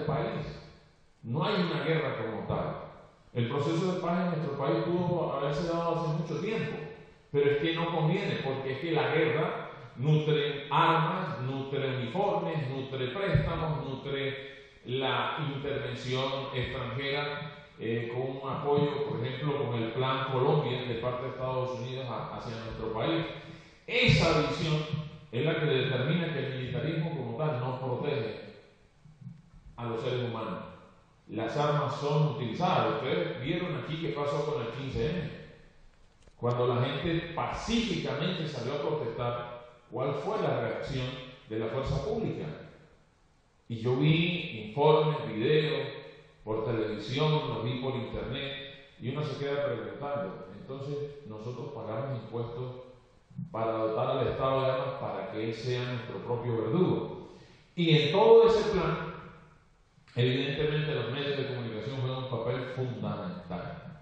del país. No hay una guerra como tal. El proceso de paz en nuestro país pudo haberse dado hace mucho tiempo, pero es que no conviene, porque es que la guerra nutre armas, nutre uniformes, nutre préstamos, nutre la intervención extranjera con un apoyo, por ejemplo, con el Plan Colombia de parte de Estados Unidos hacia nuestro país. Esa visión es la que determina que el militarismo como tal no protege a los seres humanos. Las armas son utilizadas. Ustedes vieron aquí qué pasó con el 15M. Cuando la gente pacíficamente salió a protestar, ¿cuál fue la reacción de la fuerza pública? Y yo vi informes, videos, por televisión, los vi por internet, y uno se queda preguntando. Entonces, nosotros pagamos impuestos para dotar al Estado de armas para que él sea nuestro propio verdugo. Y en todo ese plan, evidentemente los medios de comunicación juegan un papel fundamental,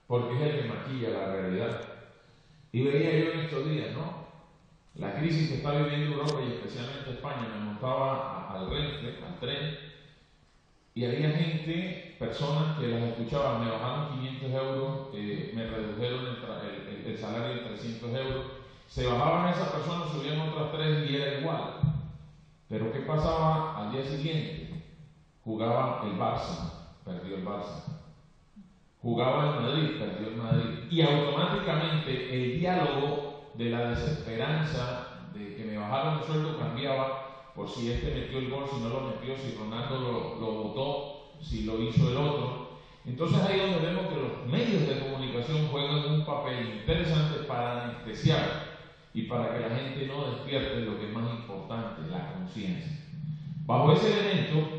porque es el que maquilla la realidad. Y veía yo en estos días, ¿no? La crisis que está viviendo Europa y especialmente España. Me montaba al Renfe, al tren, y había gente, personas que las escuchaban, me bajaron 500 euros, me redujeron el salario de 300 euros, se bajaban esas personas, subían otras 3 y era igual. Pero ¿qué pasaba al día siguiente? Jugaba el Barça, perdió el Barça. Jugaba el Madrid, perdió el Madrid. Y automáticamente el diálogo de la desesperanza de que me bajaron el sueldo cambiaba por si este metió el gol, si no lo metió, si Ronaldo lo votó, si lo hizo el otro. Entonces ahí es donde vemos que los medios de comunicación juegan un papel interesante para anestesiar y para que la gente no despierte lo que es más importante, la conciencia. Bajo ese elemento,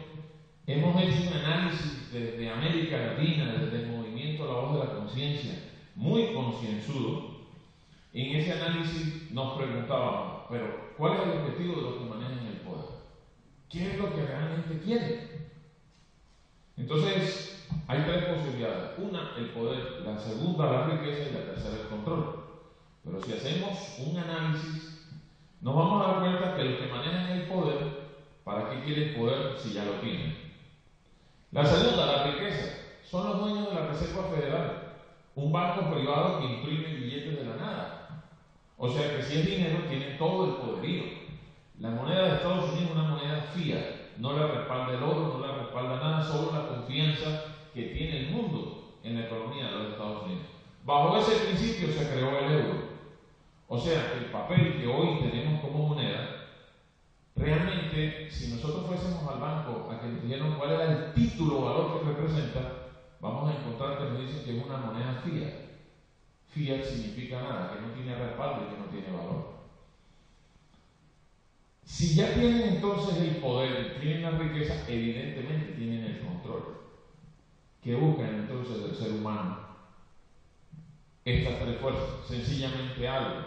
hemos hecho un análisis desde América Latina, desde el movimiento La Voz de la Conciencia, muy concienzudo. En ese análisis nos preguntábamos, pero ¿cuál es el objetivo de los que manejan el poder? ¿Qué es lo que realmente quieren? Entonces, hay 3 posibilidades. Una, el poder; la segunda, la riqueza; y la tercera, el control. Pero si hacemos un análisis, nos vamos a dar cuenta que los que manejan el poder, ¿para qué quieren poder si ya lo tienen? La segunda, la riqueza, son los dueños de la Reserva Federal, un banco privado que imprime billetes de la nada. O sea que si es dinero, tienen todo el poderío. La moneda de Estados Unidos es una moneda fiat, no la respalda el oro, no la respalda nada, solo la confianza que tiene el mundo en la economía de los Estados Unidos. Bajo ese principio se creó el euro. O sea que el papel que hoy tenemos como moneda, realmente, si nosotros fuésemos al banco a que nos dijeran cuál era el título o valor que representa, vamos a encontrar que nos dicen que es una moneda fiat. Fiat significa nada, que no tiene respaldo y que no tiene valor. Si ya tienen entonces el poder, tienen la riqueza, evidentemente tienen el control. ¿Qué buscan entonces del ser humano? Estas 3 fuerzas, sencillamente algo.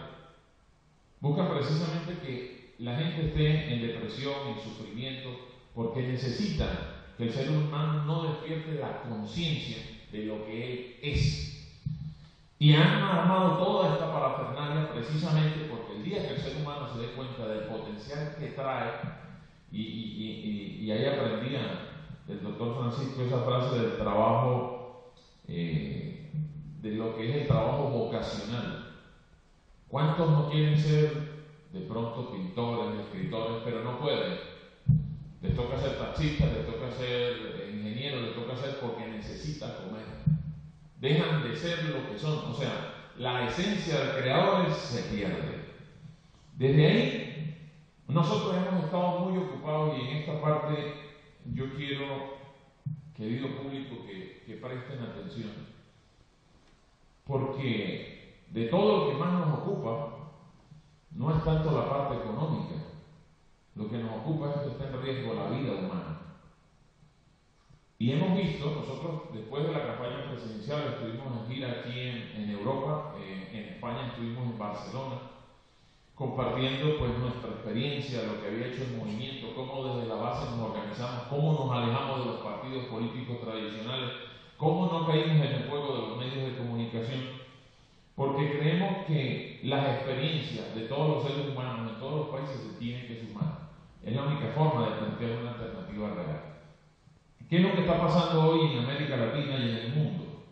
Buscan precisamente que la gente esté en depresión, en sufrimiento, porque necesitan que el ser humano no despierte la conciencia de lo que él es. Y han armado toda esta parafernalia precisamente porque el día que el ser humano se dé cuenta del potencial que trae, y ahí aprendía del doctor Francisco esa frase del trabajo, de lo que es el trabajo vocacional. ¿Cuántos no quieren ser de pronto pintores, escritores, pero no pueden? Les toca ser taxistas, les toca ser ingenieros, les toca ser porque necesitan comer. Dejan de ser lo que son, o sea, la esencia de creadores se pierde. Desde ahí, nosotros hemos estado muy ocupados, y en esta parte yo quiero, querido público, que presten atención, porque de todo lo que más nos ocupa, no es tanto la parte económica, lo que nos ocupa es que está en riesgo la vida humana. Y hemos visto, nosotros después de la campaña presidencial estuvimos en gira aquí en Europa, en España estuvimos en Barcelona, compartiendo pues nuestra experiencia, lo que había hecho el movimiento, cómo desde la base nos organizamos, cómo nos alejamos de los partidos políticos tradicionales, cómo no caímos en el juego de los medios de comunicación, porque creemos que las experiencias de todos los seres humanos en todos los países se tienen que sumar. Es la única forma de plantear una alternativa real. ¿Qué es lo que está pasando hoy en América Latina y en el mundo?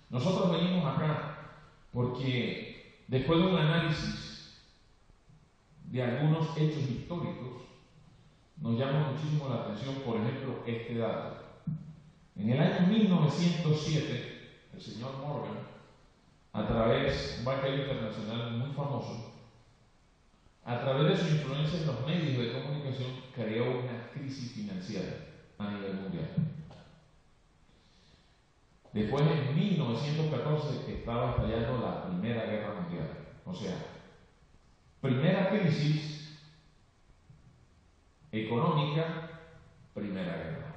Nosotros venimos acá porque después de un análisis de algunos hechos históricos, nos llama muchísimo la atención, por ejemplo, este dato. En el año 1907, el señor Morgan, a través de un banquero internacional muy famoso, a través de su influencia en los medios de comunicación, creó una crisis financiera a nivel mundial. Después, en 1914, estaba estallando la Primera Guerra Mundial. O sea, primera crisis económica, Primera Guerra.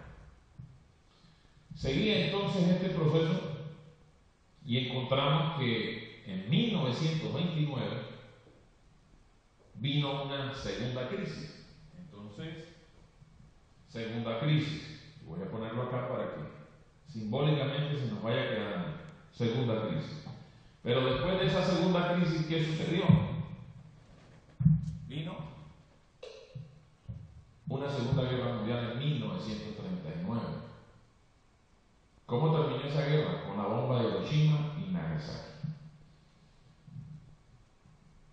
Seguía entonces este proceso y encontramos que en 1929 vino una segunda crisis. Entonces, segunda crisis. Voy a ponerlo acá para que simbólicamente se nos vaya quedando. Segunda crisis. Pero después de esa segunda crisis, ¿qué sucedió? Vino una Segunda Guerra Mundial en 1939. ¿Cómo terminó esa guerra? Con la bomba de Hiroshima y Nagasaki.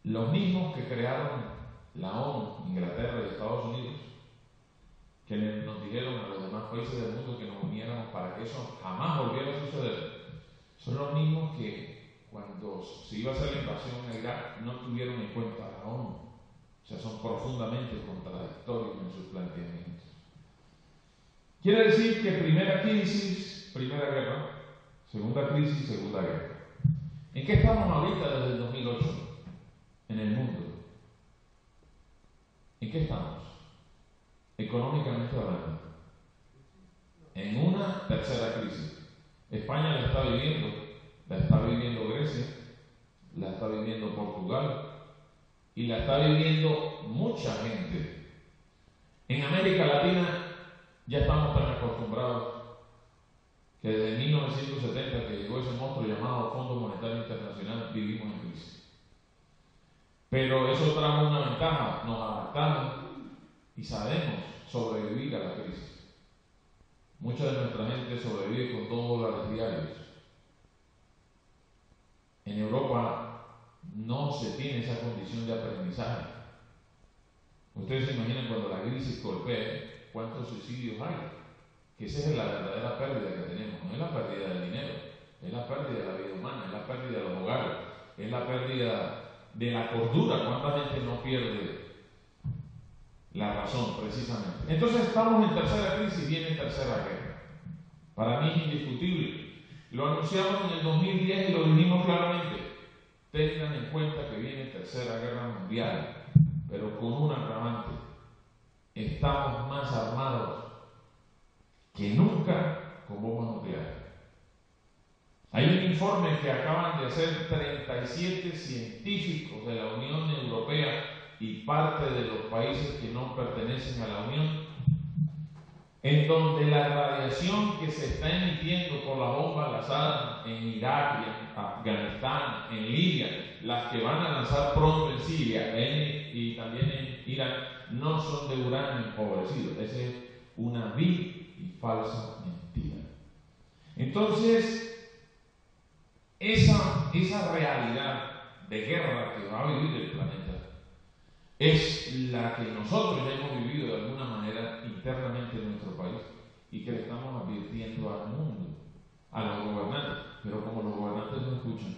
Los mismos que crearon la ONU, Inglaterra y Estados Unidos, que nos dijeron a los demás países del mundo que nos uniéramos para que eso jamás volviera a suceder, son los mismos que cuando se iba a hacer la invasión a Irak no tuvieron en cuenta a la ONU. O sea, son profundamente contradictorios en sus planteamientos. Quiere decir que primera crisis, primera guerra, segunda crisis, segunda guerra. ¿En qué estamos ahorita desde el 2008 en el mundo? ¿En qué estamos? Económicamente hablando. En una tercera crisis. España la está viviendo Grecia, la está viviendo Portugal y la está viviendo mucha gente. En América Latina ya estamos tan acostumbrados que desde 1970 que llegó ese monstruo llamado Fondo Monetario Internacional vivimos en crisis. Pero eso trajo una ventaja, nos adaptamos y sabemos sobrevivir a la crisis. Mucha de nuestra gente sobrevive con $2 diarios. En Europa no se tiene esa condición de aprendizaje. Ustedes se imaginan cuando la crisis golpea, ¿cuántos suicidios hay? Que esa es la verdadera pérdida que tenemos. No es la pérdida del dinero, es la pérdida de la vida humana, es la pérdida de los hogares, es la pérdida de la cordura. ¿Cuánta gente no pierde la razón, precisamente? Entonces estamos en tercera crisis, viene tercera guerra. Para mí es indiscutible. Lo anunciamos en el 2010 y lo dijimos claramente. Tengan en cuenta que viene tercera guerra mundial, pero con un agravante. Estamos más armados que nunca con bombas nucleares. Hay un informe que acaban de hacer 37 científicos de la Unión Europea y parte de los países que no pertenecen a la Unión, en donde la radiación que se está emitiendo por las bombas lanzadas en Irak, en Afganistán, en Libia, las que van a lanzar pronto en Siria y también en Irán, no son de uranio empobrecido. Esa es una vil y falsa mentira. Entonces, esa realidad de guerra que va a vivir el planeta es la que nosotros ya hemos vivido de alguna manera internamente en nuestro país y que le estamos advirtiendo al mundo, a los gobernantes, pero como los gobernantes no escuchan,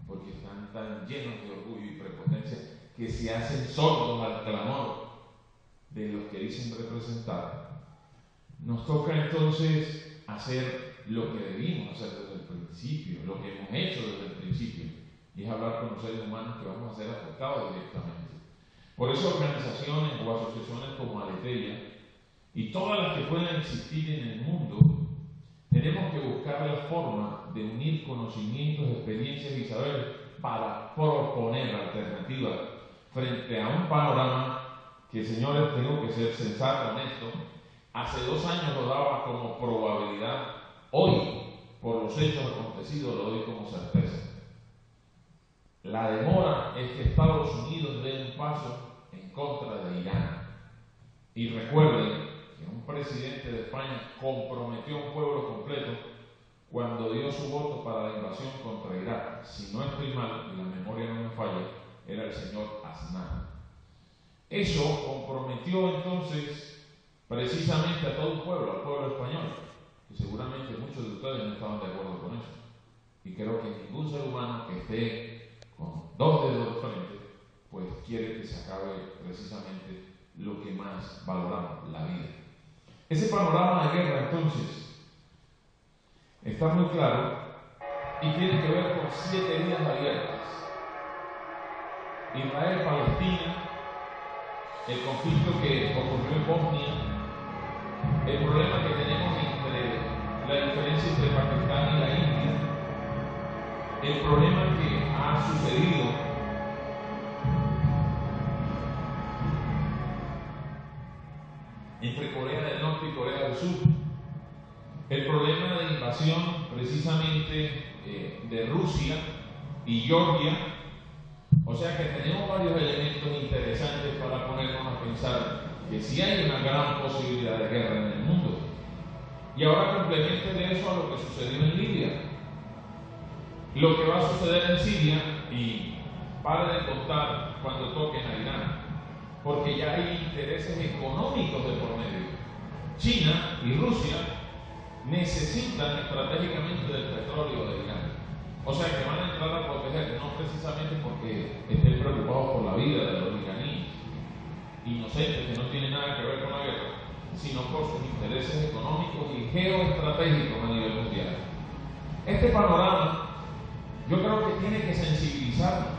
porque están tan llenos de orgullo y prepotencia que se hacen sordos al clamor de los que dicen representar, nos toca entonces hacer lo que debimos hacer desde el principio, lo que hemos hecho desde el principio, y es hablar con los seres humanos que vamos a ser afectados directamente. Por eso organizaciones o asociaciones como Aleteia y todas las que puedan existir en el mundo, tenemos que buscar la forma de unir conocimientos, experiencias y saberes para proponer alternativas frente a un panorama que, señores, tengo que ser sensato, honesto, hace 2 años lo daba como probabilidad, hoy, por los hechos acontecidos, lo doy como certeza. La demora es que Estados Unidos dé un paso en contra de Irán. Y recuerden que un presidente de España comprometió a un pueblo completo cuando dio su voto para la invasión contra Irak. Si no estoy mal, y la memoria no me falla, era el señor Aznar. Eso comprometió entonces precisamente a todo un pueblo, al pueblo español, y seguramente muchos de ustedes no estaban de acuerdo con eso. Y creo que ningún ser humano que esté con dos dedos de frente, pues quiere que se acabe precisamente lo que más valoramos, la vida. Ese panorama de guerra entonces está muy claro y tiene que ver con 7 vías abiertas. Israel-Palestina, el conflicto que ocurrió en Bosnia, el problema que tenemos entre la diferencia entre Pakistán y la India, el problema que ha sucedido entre Corea del Norte y Corea del Sur, el problema de invasión precisamente de Rusia y Georgia. O sea que tenemos varios elementos interesantes para ponernos a pensar que sí hay una gran posibilidad de guerra en el mundo. Y ahora complemente de eso a lo que sucedió en Libia. Lo que va a suceder en Siria, y pare de contar cuando toquen a Irán, porque ya hay intereses económicos de por medio. China y Rusia necesitan estratégicamente del petróleo de Irán. O sea que van a entrar a proteger, no precisamente porque estén preocupados por la vida de los iraníes, inocentes que no tienen nada que ver con la guerra, sino por sus intereses económicos y geoestratégicos a nivel mundial. Este panorama yo creo que tiene que sensibilizarnos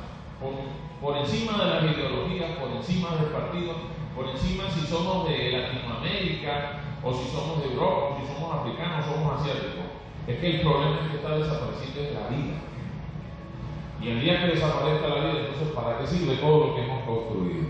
por encima de las ideologías, por encima del partido, por encima si somos de Latinoamérica, o si somos de Europa, o si somos africanos, o somos asiáticos. Es que el problema es que está desapareciendo la vida. Y el día que desaparezca la vida, entonces ¿para qué sirve todo lo que hemos construido?